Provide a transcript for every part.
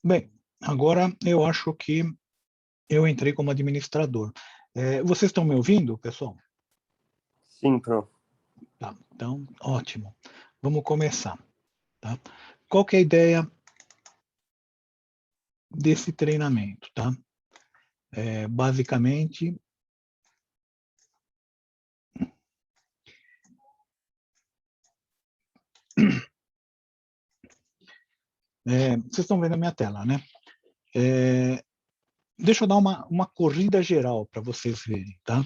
Bem, agora eu acho que eu entrei como administrador. Vocês estão me ouvindo, pessoal? Sim, Pro. Tá, então, ótimo. Vamos começar, tá? Qual que é a ideia desse treinamento, tá? Basicamente, vocês estão vendo a minha tela, né? Deixa eu dar uma corrida geral para vocês verem, tá?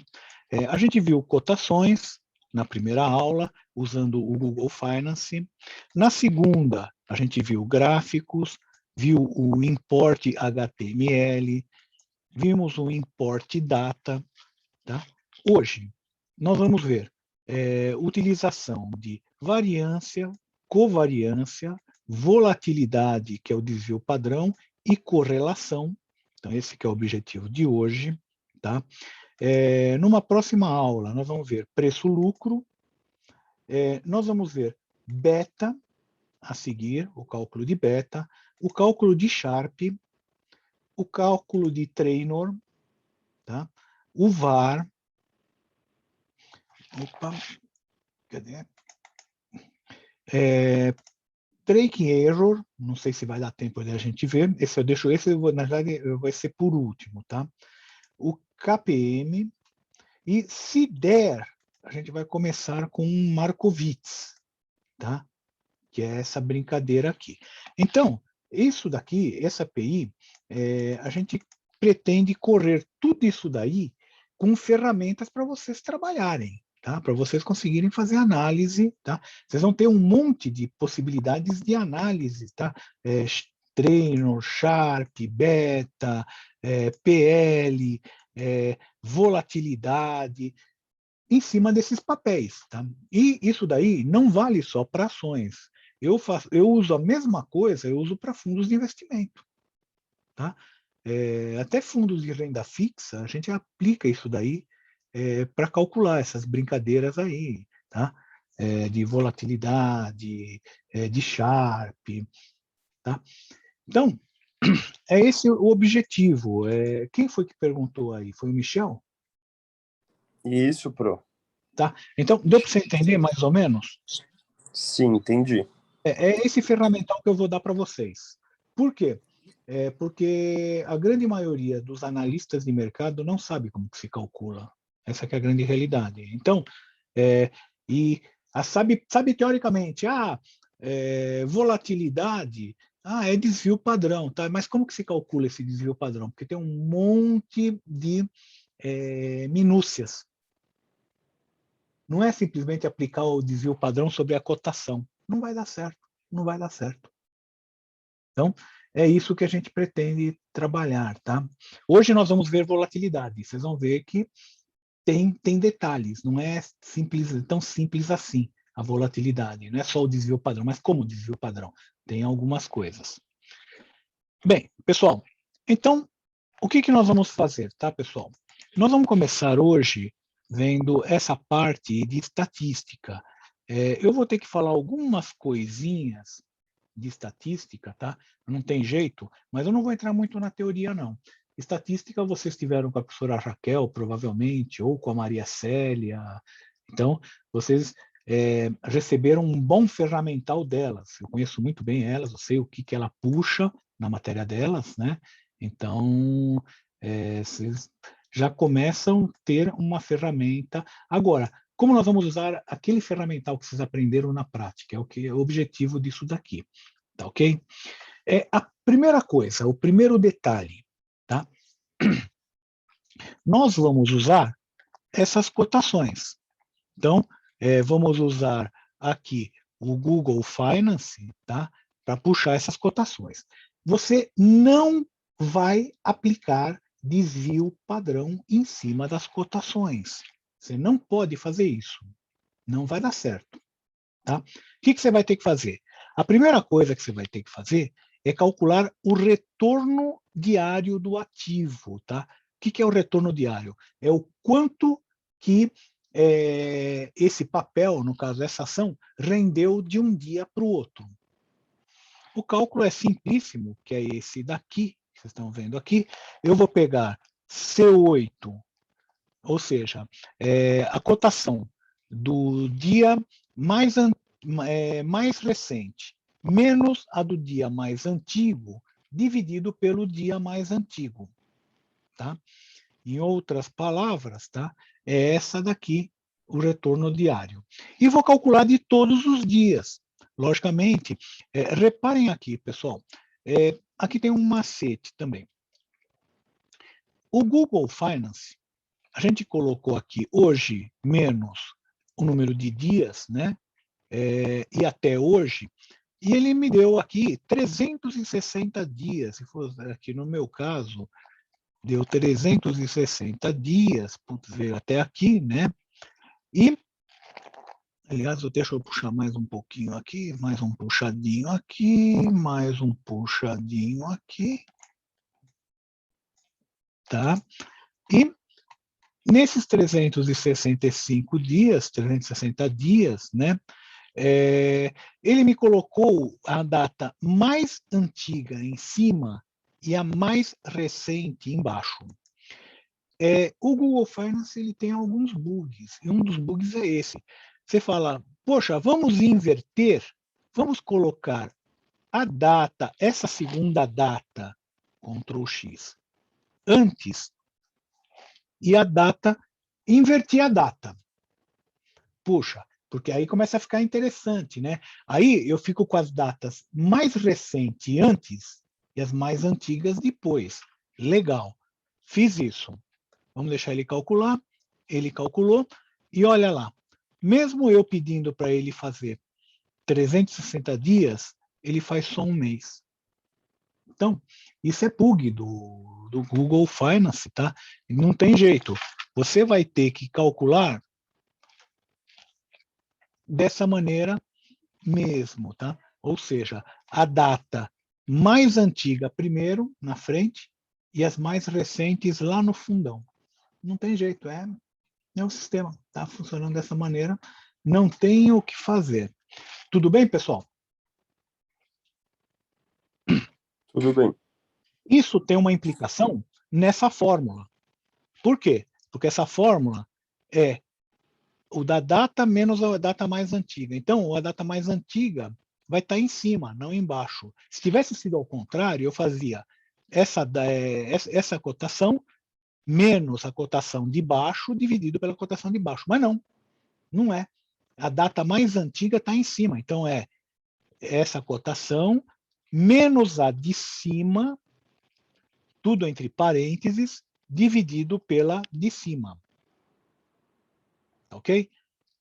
A gente viu cotações na primeira aula, usando o Google Finance. Na segunda, a gente viu gráficos, viu o import HTML, vimos o import data, tá? Hoje, nós vamos ver utilização de variância, covariância, volatilidade, que é o desvio padrão, e correlação. Então, esse que é o objetivo de hoje, tá? Numa próxima aula, nós vamos ver preço-lucro, nós vamos ver beta, a seguir, o cálculo de beta, o cálculo de Sharpe, o cálculo de Traynor, tá? O VAR, opa, cadê? Breaking Error, não sei se vai dar tempo de a gente ver, esse eu deixo, na verdade vai ser por último, tá? O KPM, e se der, a gente vai começar com um Markowitz, tá? Que é essa brincadeira aqui. Então, isso daqui, essa API, a gente pretende correr tudo isso daí com ferramentas para vocês trabalharem, tá? Para vocês conseguirem fazer análise, tá? Vocês vão ter um monte de possibilidades de análise, tá? Trainor, Sharp, Beta, PL, volatilidade, em cima desses papéis, tá? E isso daí não vale só para ações. Eu uso a mesma coisa, eu uso para fundos de investimento, tá? Até fundos de renda fixa, a gente aplica isso daí para calcular essas brincadeiras aí, tá? De volatilidade, de Sharp, tá? Então, é esse o objetivo. Quem foi que perguntou aí? Foi o Michel? Isso, Pro. Tá? Então, deu para você entender mais ou menos? Sim, entendi. É esse ferramental que eu vou dar para vocês. Por quê? Porque a grande maioria dos analistas de mercado não sabe como que se calcula. Essa que é a grande realidade. Então, sabe teoricamente, volatilidade, é desvio padrão, tá? Mas como que se calcula esse desvio padrão? Porque tem um monte de minúcias. Não é simplesmente aplicar o desvio padrão sobre a cotação. Não vai dar certo. Não vai dar certo. Então, é isso que a gente pretende trabalhar, tá? Hoje nós vamos ver volatilidade. Vocês vão ver que tem detalhes. Não é tão simples assim a volatilidade. Não é só o desvio padrão, mas como o desvio padrão? Tem algumas coisas. Bem, pessoal, então, o que nós vamos fazer, tá, pessoal? Nós vamos começar hoje vendo essa parte de estatística. Eu vou ter que falar algumas coisinhas de estatística, tá? Não tem jeito, mas eu não vou entrar muito na teoria, não. Estatística vocês tiveram com a professora Raquel, provavelmente, ou com a Maria Célia. Então, vocês receberam um bom ferramental delas. Eu conheço muito bem elas, eu sei o que ela puxa na matéria delas, né? Então, vocês já começam a ter uma ferramenta. Agora, como nós vamos usar aquele ferramental que vocês aprenderam na prática? É o que é o objetivo disso daqui, tá ok? A primeira coisa, o primeiro detalhe, tá? Nós vamos usar essas cotações. Então, vamos usar aqui o Google Finance, tá? Para puxar essas cotações. Você não vai aplicar desvio padrão em cima das cotações. Você não pode fazer isso. Não vai dar certo. Tá? O que você vai ter que fazer? A primeira coisa que você vai ter que fazer é calcular o retorno diário do ativo. Tá? O que é o retorno diário? É o quanto que esse papel, no caso essa ação, rendeu de um dia para o outro. O cálculo é simplíssimo, que é esse daqui, que vocês estão vendo aqui. Eu vou pegar C8, ou seja, a cotação do dia mais recente, menos a do dia mais antigo, dividido pelo dia mais antigo. Tá? Em outras palavras, tá? É essa daqui, o retorno diário. E vou calcular de todos os dias. Logicamente, reparem aqui, pessoal, aqui tem um macete também. O Google Finance, a gente colocou aqui hoje menos o número de dias, né? E até hoje, e ele me deu aqui 360 dias, se for aqui no meu caso, deu 360 dias, putz, veio até aqui, né? E, aliás, deixa eu puxar mais um pouquinho aqui, mais um puxadinho aqui, mais um puxadinho aqui, tá? E nesses 365 dias, 360 dias, né? Ele me colocou a data mais antiga em cima e a mais recente embaixo. O Google Finance ele tem alguns bugs, e um dos bugs é esse. Você fala, poxa, vamos inverter, vamos colocar a data, essa segunda data, Ctrl X, antes, e a data, invertir a data. Puxa, porque aí começa a ficar interessante, né? Aí eu fico com as datas mais recentes antes e as mais antigas depois. Legal, fiz isso. Vamos deixar ele calcular. Ele calculou e olha lá. Mesmo eu pedindo para ele fazer 360 dias, ele faz só um mês. Então, isso é bug do Google Finance, tá? Não tem jeito. Você vai ter que calcular dessa maneira mesmo, tá? Ou seja, a data mais antiga primeiro, na frente, e as mais recentes lá no fundão. Não tem jeito, é o sistema, está funcionando dessa maneira, não tem o que fazer. Tudo bem, pessoal? Tudo bem. Isso tem uma implicação nessa fórmula. Por quê? Porque essa fórmula é o da data menos a data mais antiga. Então, a data mais antiga vai estar em cima, não embaixo. Se tivesse sido ao contrário, eu fazia essa cotação menos a cotação de baixo dividido pela cotação de baixo. Mas não é. A data mais antiga está em cima. Então, é essa cotação menos a de cima, tudo entre parênteses, dividido pela de cima. Ok?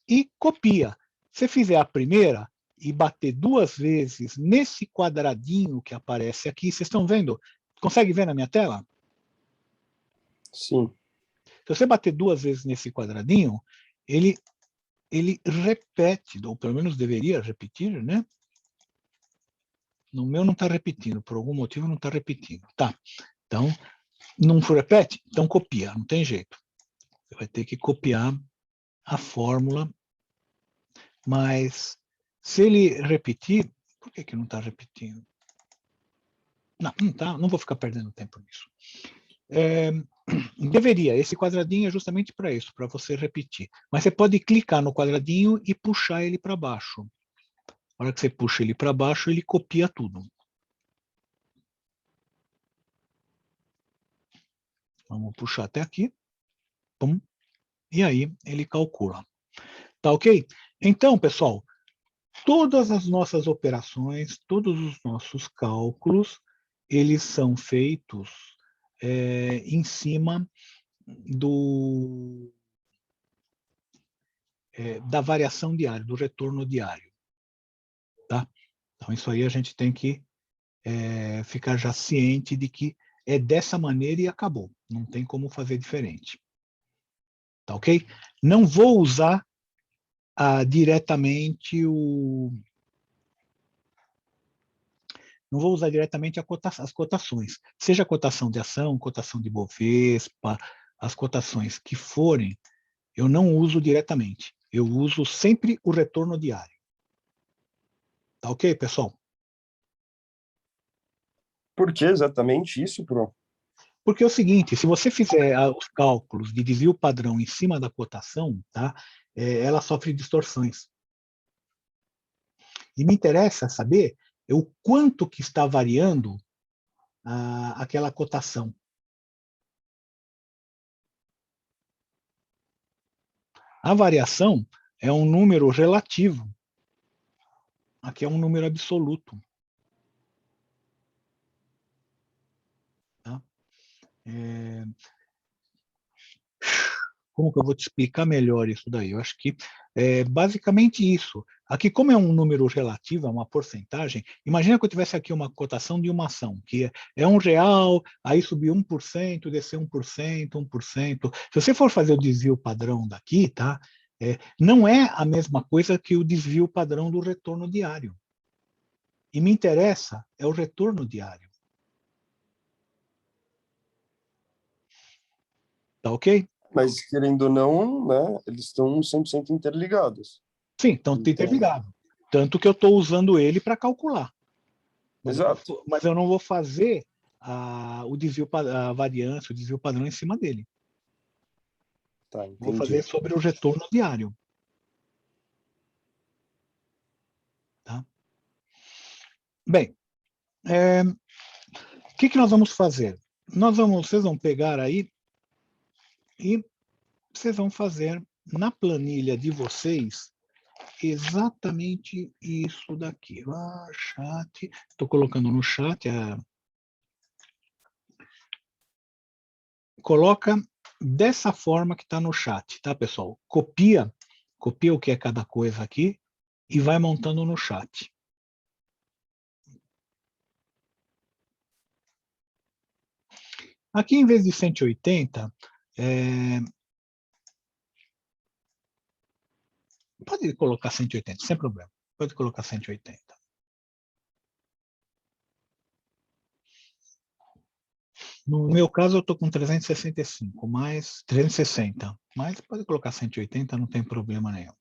E copia. Se fizer a primeira e bater duas vezes nesse quadradinho que aparece aqui, vocês estão vendo? Consegue ver na minha tela? Sim. Se você bater duas vezes nesse quadradinho, ele repete, ou pelo menos deveria repetir, né? No meu não está repetindo, por algum motivo não está repetindo. Tá, então, não repete? Então copia, não tem jeito. Você vai ter que copiar a fórmula, mas se ele repetir, por que não está repetindo? Não tá, não vou ficar perdendo tempo nisso. Deveria, esse quadradinho é justamente para isso, para você repetir. Mas você pode clicar no quadradinho e puxar ele para baixo. Na hora que você puxa ele para baixo, ele copia tudo. Vamos puxar até aqui. Pum, e aí ele calcula. Tá ok? Então, pessoal, todas as nossas operações, todos os nossos cálculos, eles são feitos em cima da variação diária, do retorno diário. Tá? Então, isso aí a gente tem que ficar já ciente de que é dessa maneira e acabou. Não tem como fazer diferente. Tá ok? Não vou usar diretamente não vou usar diretamente as cotações. Seja a cotação de ação, cotação de Bovespa, as cotações que forem, eu não uso diretamente. Eu uso sempre o retorno diário. Tá ok, pessoal? Por que exatamente isso, Pro? Porque é o seguinte, se você fizer os cálculos de desvio padrão em cima da cotação, tá, ela sofre distorções. E me interessa saber o quanto que está variando aquela cotação. A variação é um número relativo. Aqui é um número absoluto. Tá? Como que eu vou te explicar melhor isso daí? Eu acho que é basicamente isso. Aqui, como é um número relativo, é uma porcentagem, imagina que eu tivesse aqui uma cotação de uma ação, que é R$1, aí subiu 1%, desceu 1%, 1%. Se você for fazer o desvio padrão daqui, tá? Não é a mesma coisa que o desvio padrão do retorno diário. E me interessa é o retorno diário. Tá ok? Mas, querendo ou não, né, eles estão 100% interligados. Sim, então está Então, interligado. Tanto que eu estou usando ele para calcular. exato. Mas eu não vou fazer o desvio, a variância, o desvio padrão em cima dele. Tá, Vou fazer entendi. sobre o retorno diário. Tá? Bem, o que nós vamos fazer? Vocês vão pegar aí e vocês vão fazer na planilha de vocês exatamente isso daqui. Chat. Estou colocando no chat. Coloca dessa forma que está no chat, tá, pessoal? Copia o que é cada coisa aqui e vai montando no chat. Aqui, em vez de 180, pode colocar 180, sem problema. Pode colocar 180. No meu caso, eu estou com 365, mais 360. Mas pode colocar 180, não tem problema nenhum.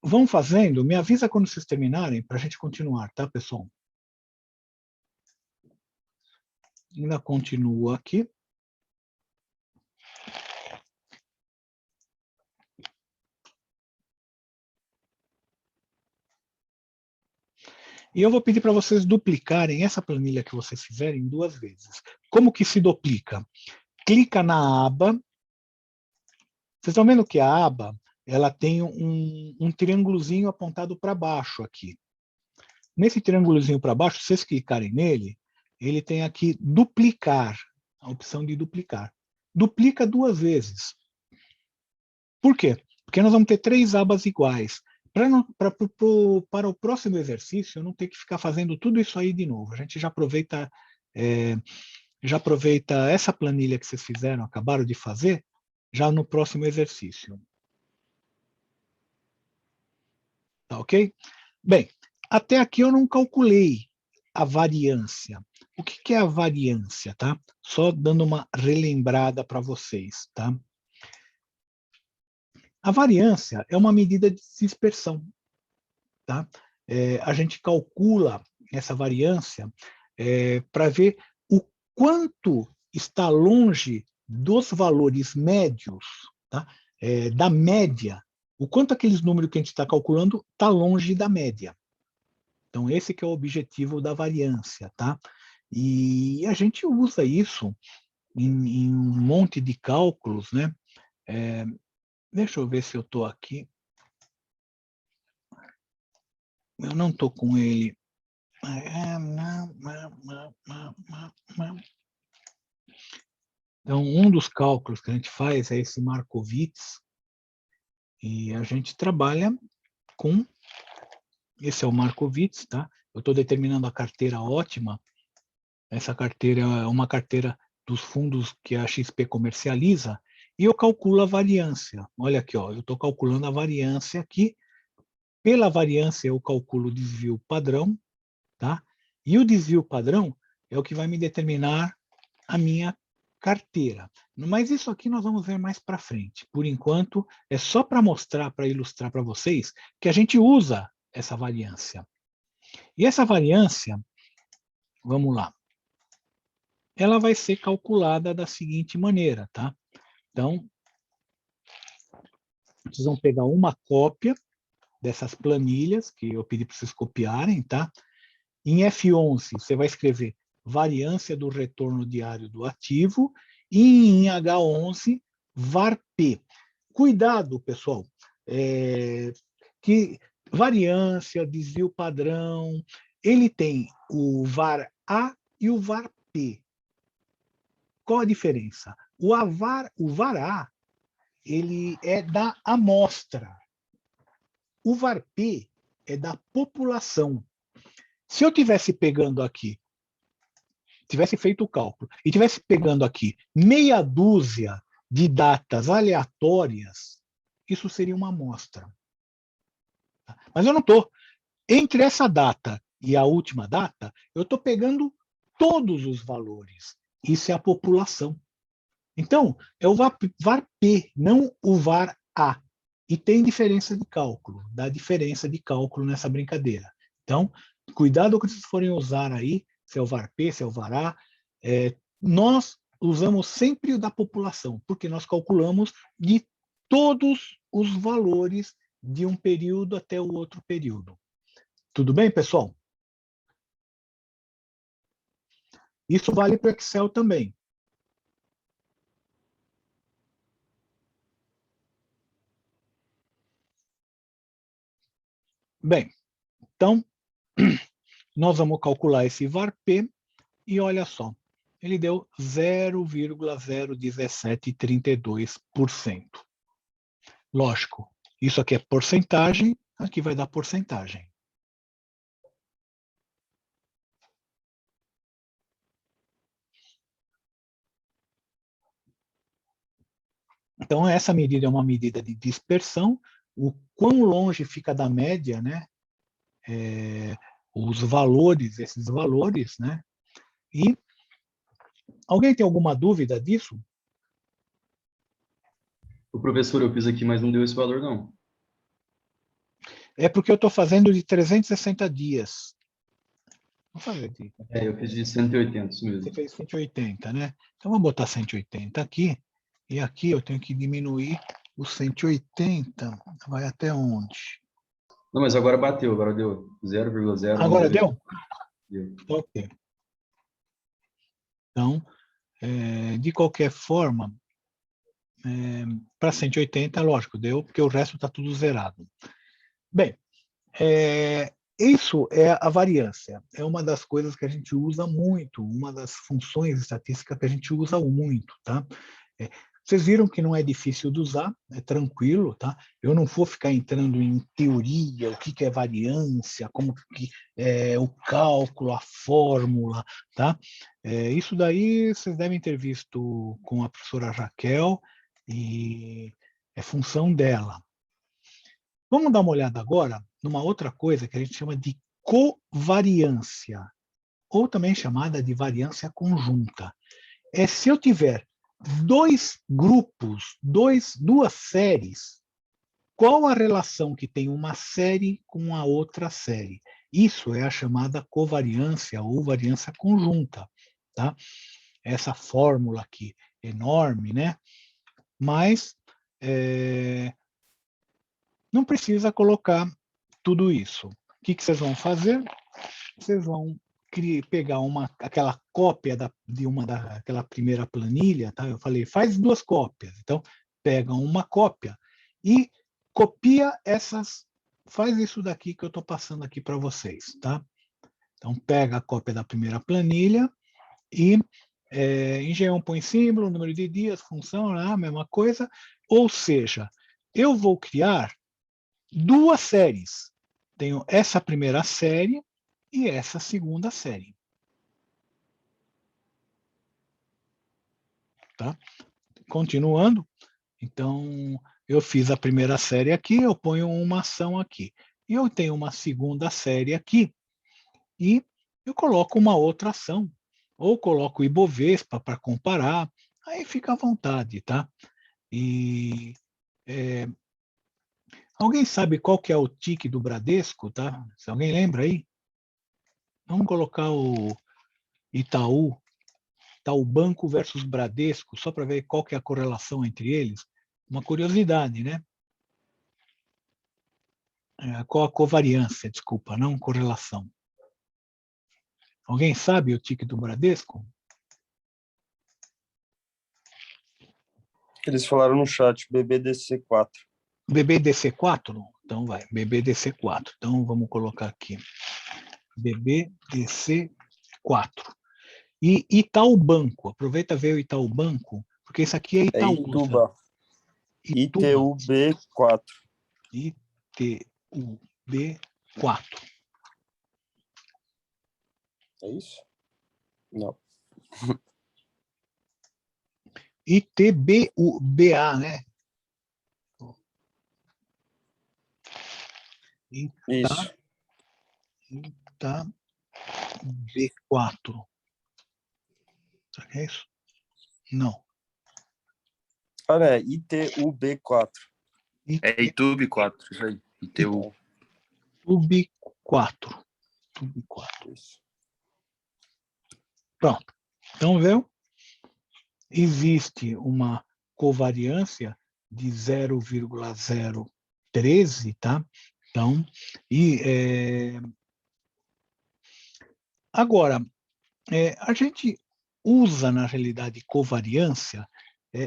Vão fazendo, me avisa quando vocês terminarem, para a gente continuar, tá, pessoal? Ainda continua aqui. E eu vou pedir para vocês duplicarem essa planilha que vocês fizerem 2 vezes. Como que se duplica? Clica na aba. Vocês estão vendo que a aba ela tem um triângulozinho apontado para baixo aqui. Nesse triângulozinho para baixo, se vocês clicarem nele, ele tem aqui duplicar, a opção de duplicar. Duplica 2 vezes. Por quê? Porque nós vamos ter 3 abas iguais. Para o próximo exercício, eu não ter que ficar fazendo tudo isso aí de novo. A gente já aproveita essa planilha que vocês fizeram, acabaram de fazer, já no próximo exercício. Tá ok? Bem, até aqui eu não calculei a variância. O que é a variância, tá? Só dando uma relembrada para vocês, tá? A variância é uma medida de dispersão, tá? A gente calcula essa variância para ver o quanto está longe dos valores médios, tá? Da média, o quanto aqueles números que a gente está calculando está longe da média. Então, esse que é o objetivo da variância, tá? E a gente usa isso em um monte de cálculos, né? Deixa eu ver se eu estou aqui. Eu não estou com ele. Então, um dos cálculos que a gente faz é esse Markowitz, e a gente trabalha com... Esse é o Markowitz, tá? Eu estou determinando a carteira ótima. Essa carteira é uma carteira dos fundos que a XP comercializa, e eu calculo a variância. Olha aqui, ó, eu estou calculando a variância aqui. Pela variância, eu calculo o desvio padrão, tá? E o desvio padrão é o que vai me determinar a minha carteira. Mas isso aqui nós vamos ver mais para frente. Por enquanto, é só para mostrar, para ilustrar para vocês, que a gente usa essa variância. E essa variância, vamos lá, ela vai ser calculada da seguinte maneira, tá? Então, vocês vão pegar uma cópia dessas planilhas que eu pedi para vocês copiarem, tá? Em F11, você vai escrever variância do retorno diário do ativo e em H11, VAR-P. Cuidado, pessoal, que variância, desvio padrão, ele tem o VAR-A e o VAR-P. Qual a diferença? O VAR-A, ele é da amostra. O VAR-P é da população. Se eu tivesse pegando aqui, tivesse feito o cálculo, e tivesse pegando aqui meia dúzia de datas aleatórias, isso seria uma amostra. Mas eu não estou. Entre essa data e a última data, eu estou pegando todos os valores. Isso é a população. Então, é o VAR-P, não o VAR-A. E tem diferença de cálculo, dá diferença de cálculo nessa brincadeira. Então, cuidado quando vocês forem usar aí, se é o VAR-P, se é o VAR-A. Nós usamos sempre o da população, porque nós calculamos de todos os valores de um período até o outro período. Tudo bem, pessoal? Isso vale para o Excel também. Bem, então, nós vamos calcular esse VAR-P e olha só, ele deu 0,01732%. Lógico, isso aqui é porcentagem, aqui vai dar porcentagem. Então, essa medida é uma medida de dispersão, o quão longe fica da média, né? Os valores, esses valores, né? E alguém tem alguma dúvida disso? O professor, eu fiz aqui, mas não deu esse valor, não. É porque eu estou fazendo de 360 dias. Vou fazer de... Eu fiz de 180, isso mesmo. Você fez 180, né? Então, vamos botar 180 aqui. E aqui eu tenho que diminuir o 180. Vai até onde? Não, mas agora bateu, agora deu 0,0. Agora deu? Deu. Ok. Então, de qualquer forma, para 180, lógico, deu, porque o resto está tudo zerado. Bem, isso é a variância. É uma das coisas que a gente usa muito, uma das funções estatísticas que a gente usa muito, tá? Vocês viram que não é difícil de usar, é tranquilo, tá? Eu não vou ficar entrando em teoria, o que é variância, como que é o cálculo, a fórmula, tá? Isso daí vocês devem ter visto com a professora Raquel e é função dela. Vamos dar uma olhada agora numa outra coisa que a gente chama de covariância, ou também chamada de variância conjunta. Se eu tiver dois grupos, duas séries, qual a relação que tem uma série com a outra série? Isso é a chamada covariância ou variância conjunta, tá? Essa fórmula aqui, enorme, né? Mas não precisa colocar tudo isso. O que vocês vão fazer? Vocês vão pegar aquela cópia daquela primeira planilha, tá? Eu falei, faz duas cópias. Então, pega uma cópia e copia faz isso daqui que eu estou passando aqui para vocês, tá? Então, pega a cópia da primeira planilha e em G1 põe símbolo, número de dias, função, a mesma coisa. Ou seja, eu vou criar duas séries. Tenho essa primeira série e essa segunda série. Tá? Continuando, então eu fiz a primeira série aqui, eu ponho uma ação aqui. E eu tenho uma segunda série aqui e eu coloco uma outra ação. Ou coloco o Ibovespa para comparar, aí fica à vontade, tá? E Alguém sabe qual que é o TIC do Bradesco, tá? Se alguém lembra aí? Vamos colocar o Itaú Banco versus Bradesco, só para ver qual que é a correlação entre eles. Uma curiosidade, né? Qual a covariância, desculpa, não correlação. Alguém sabe o TIC do Bradesco? Eles falaram no chat, BBDC4. BBDC4? Então vai, BBDC4. Então vamos colocar aqui. BBDC4. E Itaú Banco, aproveita ver o Itaú Banco, porque esse aqui é É Itaúsa. Ituba. ITUB4. ITUB4. É isso? Não. ITBUBA, né? Isso. Ita B4. Será que é isso? Não. Olha, ITUB4. É YouTube 4, isso aí. ITU. ITUB4. ITUB4. Isso. Pronto. Então, viu? Existe uma covariância de 0,013, tá? Então, agora, a gente usa, na realidade, covariância.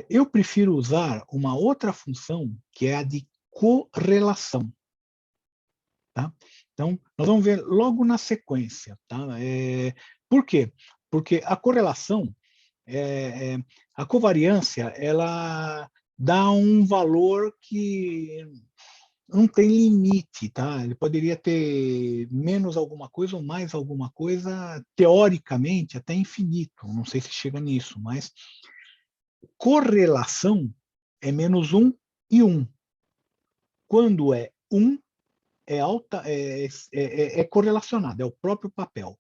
Eu prefiro usar uma outra função, que é a de correlação. Tá? Então, nós vamos ver logo na sequência. Tá? Por quê? Porque a correlação, a covariância, ela dá um valor que não tem limite, tá? Ele poderia ter menos alguma coisa ou mais alguma coisa, teoricamente, até infinito. Não sei se chega nisso, mas correlação é -1 e 1. Quando é 1, é correlacionado, é o próprio papel.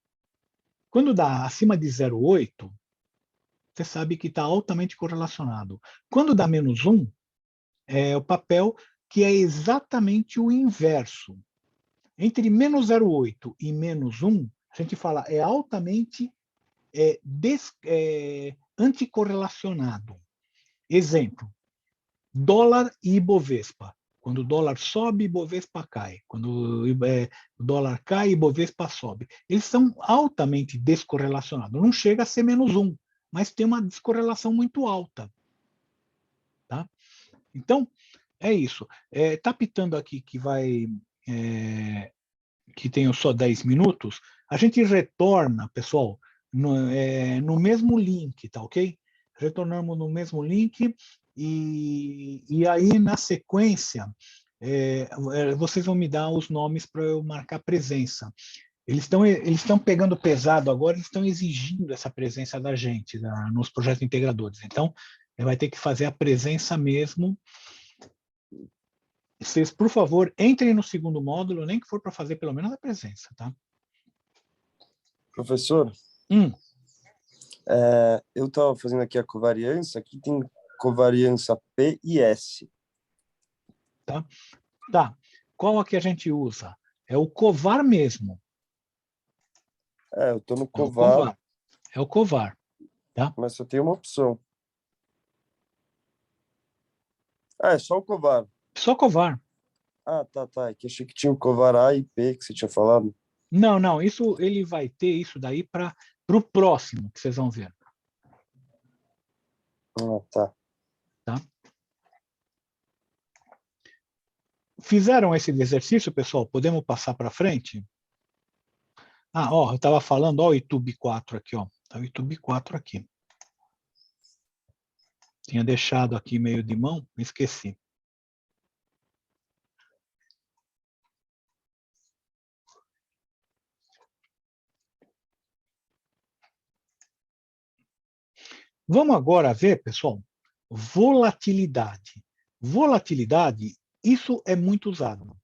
Quando dá acima de 0,8, você sabe que está altamente correlacionado. Quando dá -1, é o papel que é exatamente o inverso. Entre -0,8 e -1, a gente fala é altamente anticorrelacionado. Exemplo, dólar e Ibovespa. Quando o dólar sobe, Ibovespa cai. Quando o dólar cai, Ibovespa sobe. Eles são altamente descorrelacionados. Não chega a ser -1, mas tem uma descorrelação muito alta. Tá? Então, é isso. Está pitando aqui que vai... que tenho só 10 minutos. A gente retorna, pessoal, no mesmo link, tá ok? Retornamos no mesmo link e aí, na sequência, vocês vão me dar os nomes para eu marcar presença. Eles estão pegando pesado agora, eles estão exigindo essa presença da gente nos projetos integradores. Então, vai ter que fazer a presença mesmo. Vocês, por favor, entrem no segundo módulo, nem que for para fazer pelo menos a presença, tá? Professor, eu estava fazendo aqui a covariância, aqui tem covariância P e S. Tá. Qual a que a gente usa? É o covar mesmo. Eu estou no covar. É o covar. Tá? Mas só tem uma opção. É só o covar. Só covar. Tá. É que achei que tinha o covar A e P que você tinha falado. Não. Isso, ele vai ter isso daí para o próximo, que vocês vão ver. Tá. Fizeram esse exercício, pessoal? Podemos passar para frente? Eu estava falando, o YouTube 4 aqui, ó. Tá o YouTube 4 aqui. Tinha deixado aqui meio de mão, me esqueci. Vamos agora ver, pessoal, volatilidade. Volatilidade, isso é muito usado.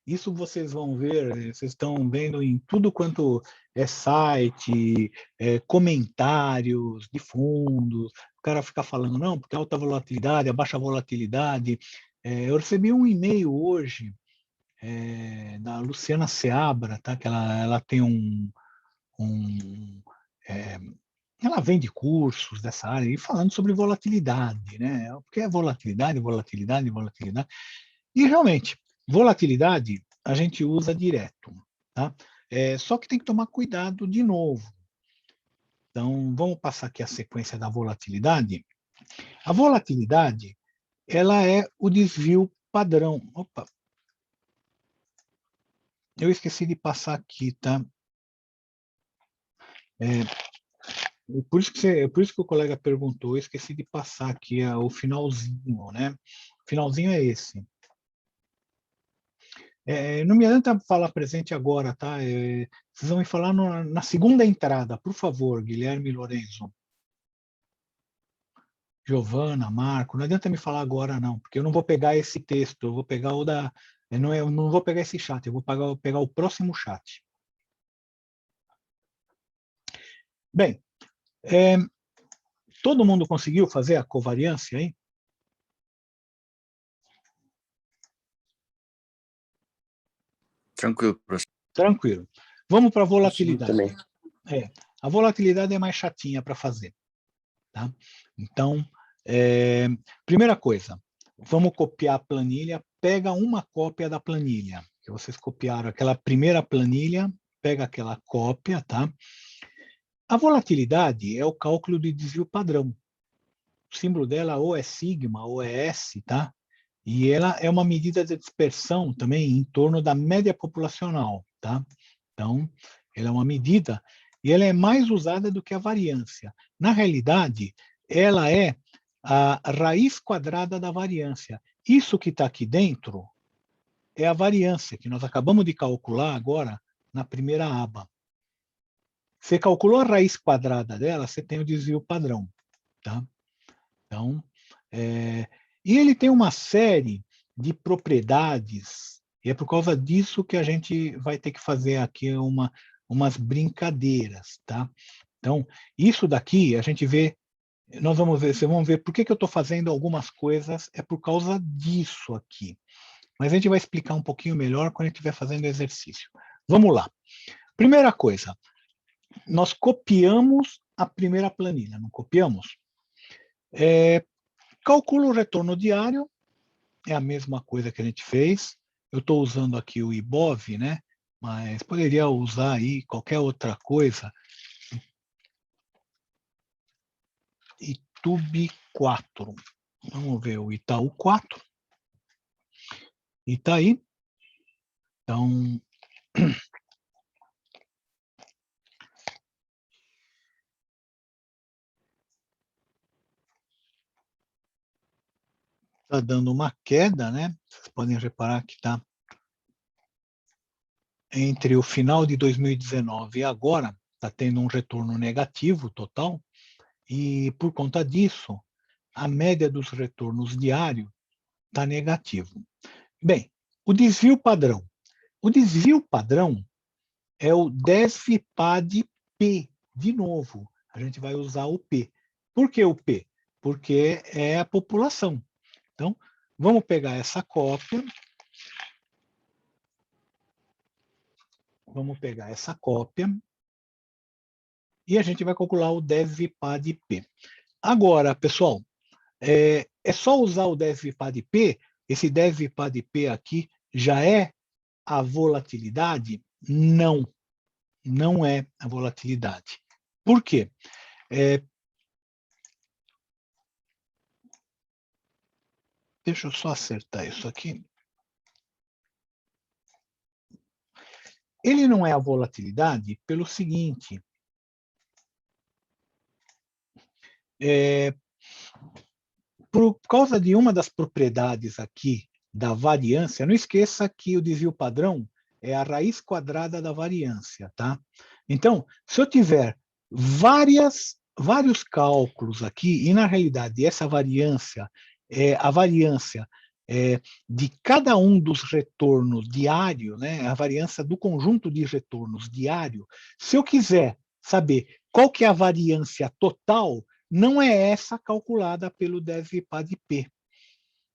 Isso vocês vão ver, vocês estão vendo em tudo quanto é site, comentários de fundos. O cara fica falando, não, porque alta volatilidade, a baixa volatilidade Eu recebi um e-mail hoje da Luciana Seabra, tá? Que ela tem ela vende cursos dessa área e falando sobre volatilidade, né? Porque é volatilidade, volatilidade, volatilidade. E realmente, volatilidade a gente usa direto, tá? Só que tem que tomar cuidado de novo. Então, vamos passar aqui a sequência da volatilidade. A volatilidade, ela é o desvio padrão. Opa! Eu esqueci de passar aqui, tá? Por isso que o colega perguntou, eu esqueci de passar aqui o finalzinho, né? O finalzinho é esse. Não me adianta falar presente agora, tá? Vocês vão me falar na segunda entrada, por favor, Guilherme Lorenzo. Giovana, Marco, não adianta me falar agora não, porque eu não vou pegar esse texto, eu vou pegar o da... Eu não vou pegar esse chat, eu vou pegar o próximo chat. Bem, todo mundo conseguiu fazer a covariância aí? Tranquilo, professor. Tranquilo. Vamos para a volatilidade. Também. A volatilidade é mais chatinha para fazer. Tá? Então, primeira coisa, vamos copiar a planilha, pega uma cópia da planilha, que vocês copiaram aquela primeira planilha, pega aquela cópia, tá? A volatilidade é o cálculo de desvio padrão. O símbolo dela ou é sigma ou é S, tá? E ela é uma medida de dispersão também em torno da média populacional, tá? Então, ela é uma medida e ela é mais usada do que a variância. Na realidade, ela é a raiz quadrada da variância. Isso que está aqui dentro é a variância, que nós acabamos de calcular agora na primeira aba. Você calculou a raiz quadrada dela, você tem o desvio padrão. Tá? Então, e ele tem uma série de propriedades, e é por causa disso que a gente vai ter que fazer aqui umas brincadeiras, tá? Então, isso daqui a gente vê, vocês vão ver por que eu estou fazendo algumas coisas, é por causa disso aqui. Mas a gente vai explicar um pouquinho melhor quando a gente estiver fazendo o exercício. Vamos lá. Primeira coisa, nós copiamos a primeira planilha, não copiamos? Calcula o retorno diário, é a mesma coisa que a gente fez. Eu estou usando aqui o IBOV, né? Mas poderia usar aí qualquer outra coisa. Itube 4. Vamos ver o Itaú 4. E está aí. Então, está dando uma queda, né? Vocês podem reparar que está entre o final de 2019 e agora, está tendo um retorno negativo total, e por conta disso, a média dos retornos diários está negativo. Bem, o desvio padrão. O desvio padrão é o DESVPAD-P. De novo, a gente vai usar o P. Por que o P? Porque é a população. Então, vamos pegar essa cópia. Vamos pegar essa cópia. E a gente vai calcular o DESVPAD-P. Agora, pessoal, é só usar o DESVPAD-P. Esse DESVPAD-P aqui já é a volatilidade? Não, não é a volatilidade. Por quê? Deixa eu só acertar isso aqui. Ele não é a volatilidade pelo seguinte. Por causa de uma das propriedades aqui da variância, não esqueça que o desvio padrão é a raiz quadrada da variância, tá? Então, se eu tiver vários cálculos aqui, e na realidade essa variância a variância de cada um dos retornos diários, né, a variância do conjunto de retornos diário, se eu quiser saber qual que é a variância total, não é essa calculada pelo DESVPAD-P.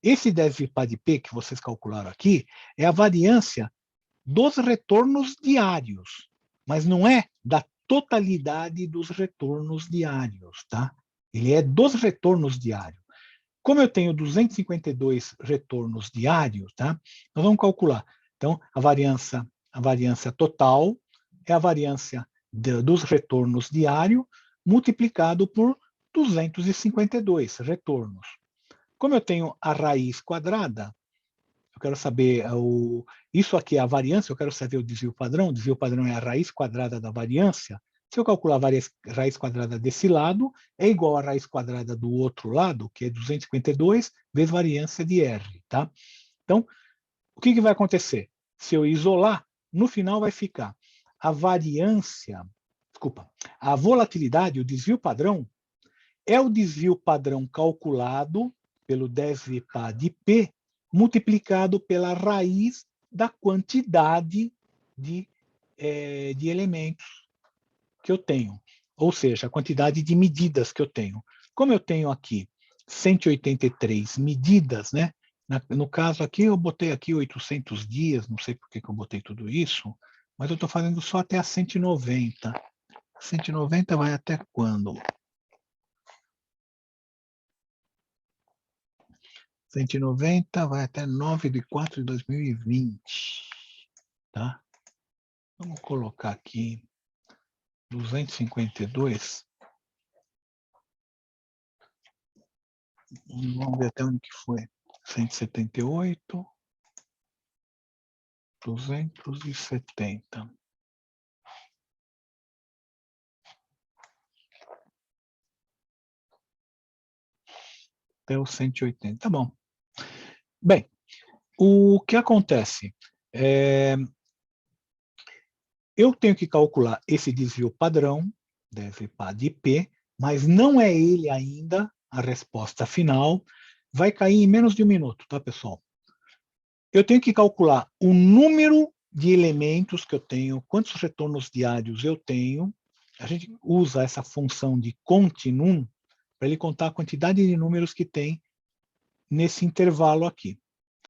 Esse 10 VPA de P que vocês calcularam aqui é a variância dos retornos diários, mas não é da totalidade dos retornos diários, tá? Ele é dos retornos diários. Como eu tenho 252 retornos diários, tá? Nós vamos calcular. Então, a variância total é a variância dos retornos diários multiplicado por 252 retornos. Como eu tenho a raiz quadrada, eu quero saber, isso aqui é a variância, eu quero saber o desvio padrão. O desvio padrão é a raiz quadrada da variância. Se eu calcular a raiz quadrada desse lado, é igual à raiz quadrada do outro lado, que é 252, vezes variância de R. Tá? Então, o que vai acontecer? Se eu isolar, no final vai ficar a a volatilidade, o desvio padrão, é o desvio padrão calculado pelo 10 VPA de P, multiplicado pela raiz da quantidade de elementos que eu tenho, ou seja, a quantidade de medidas que eu tenho. Como eu tenho aqui 183 medidas, né? No caso aqui, eu botei aqui 800 dias, não sei por que eu botei tudo isso, mas eu estou fazendo só até a 190. 190 vai até quando? 190 vai até 9/4/2020, tá? Vamos colocar aqui 252. Vamos ver até onde que foi. 178, 270. Até o 180. Tá bom. Bem, o que acontece? Eu tenho que calcular esse desvio padrão, VPA de P, mas não é ele ainda a resposta final. Vai cair em menos de 1 minuto, tá, pessoal? Eu tenho que calcular o número de elementos que eu tenho, quantos retornos diários eu tenho. A gente usa essa função de continuum para ele contar a quantidade de números que tem nesse intervalo aqui.